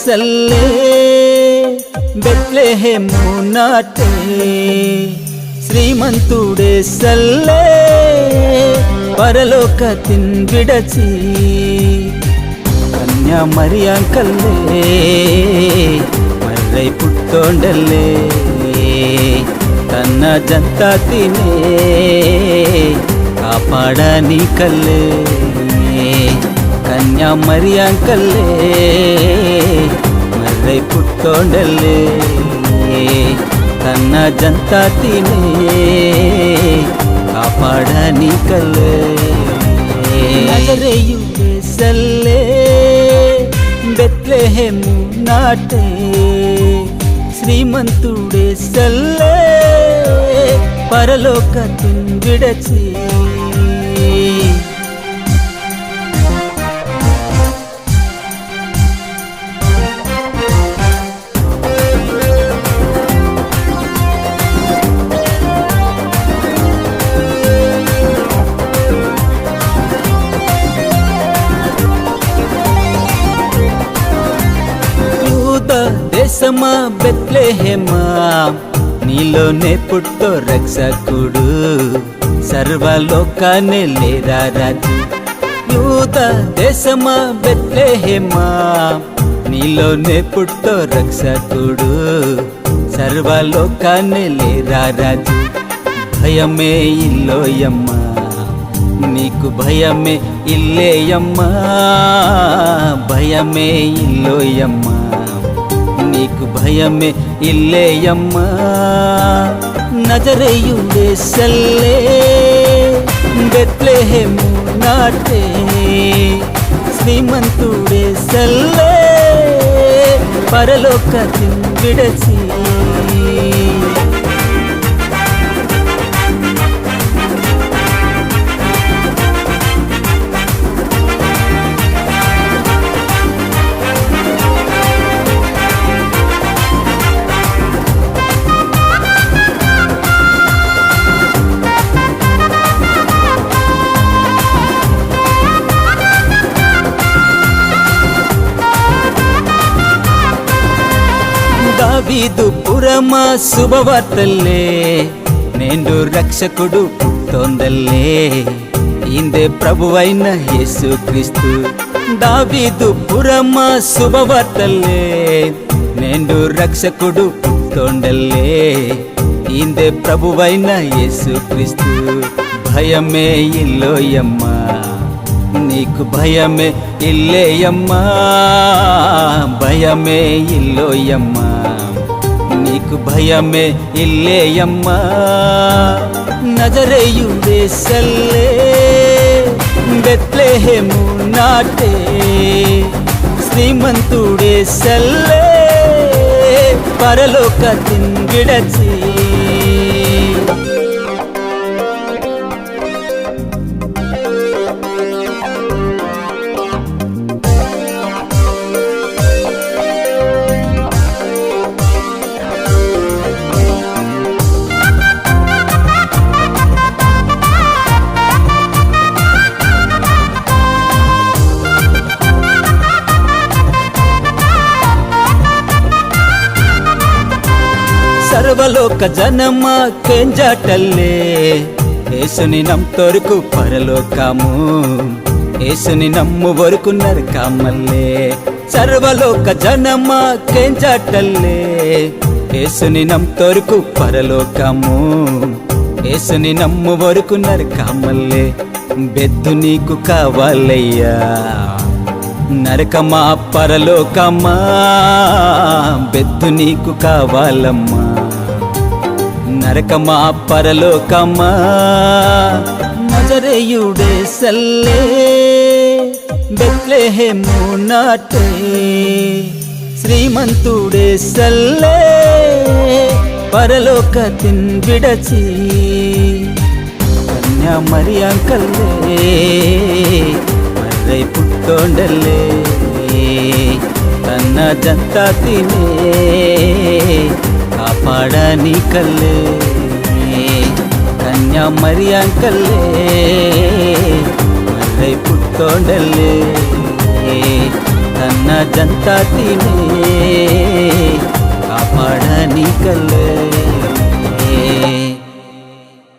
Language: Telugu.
ಸಲ್ಲೇ ಬೆತ್ಲೆಹೇಮು ನಾಟೆ శ్రీమంతుడే సల్లే పరలోకతిన్ విడచి కన్యా మరియాంకల్లే మర్రై పుట్టోండల్లే తన్న జంతాతినే కాపాడని కల్లే కన్యా మరియాంకల్లే మర్రై పుట్టోండల్లే తన్న జంతాతినే కాపాడని కల్లే నజరేయుడే సల్లే బెత్లెహేము నాటే శ్రీమంతుడే సల్లే పరలోకతిన్ విడచి దేశమా బెత్లెహేమా నీలోనే పుట్టో రక్షకుడు సర్వలోకానే లేరా రాజు యూద దేశమా బెత్లెహేమా నీలోనే పుట్టో రక్షకుడు సర్వలోకానే లేరా రాజు భయమే ఇల్లోయమ్మా నీకు భయమే ఇల్లేయమ్మా భయమే ఇల్లోయమ్మా నీకు భయమే ఇల్లేయమ్మా నజరేయుడే సల్లే బెత్లెహేము నాటే శ్రీమంతుడే సల్లే పరలోకతిన్ విడచి దావీదు పురమా శుభవార్తల్లే నేడు రక్షకుడు పుట్టోందల్లే ఇందే ప్రభువైన యేసుక్రీస్తు దావీదు పురమా శుభవార్తల్లే నేడు రక్షకుడు పుట్టోందల్లే ఇందే ప్రభువైన యేసుక్రీస్తు భయమే ఇల్లోయమ్మా నీకు భయమే ఇల్లేయమ్మా భయమే ఇల్లోయమ్మా నీకు భయమే ఇల్లేయమ్మా నజరేయుడే సల్లే బెత్లెహేము నాటే శ్రీమంతుడే సల్లే పరలోకతిన్ విడచి సర్వలోక జనమా కెంజాటల్లే యేసుని నమ్తొరకు పరలోకము యేసుని నమ్ము వరకు నరకమల్లే సర్వలోక జనమా కెంజాటల్లే యేసుని నమ్తొరకు పరలోకము యేసుని నమ్ము వరకు నరకమల్లే బెద్దు నీకు కావాలయ్యా నరకమా పరలోకమా బెద్దు నీకు కావాలమ్మా నరకమా పరలోకమా నజరేయుడే సల్లే బెత్లెహేము నాటే శ్రీమంతుడే సల్లే పరలోకతిన్ విడచి కన్యా మరియాంకల్లే మర్రై పుట్టోండల్లే తన్న జంతాతినే కాపాడని కల్లే కన్యా మరియాంకల్లే మర్రై పుట్టోండల్లే తన్న ఉన్నదంతా తినే కాపాడని కల్లే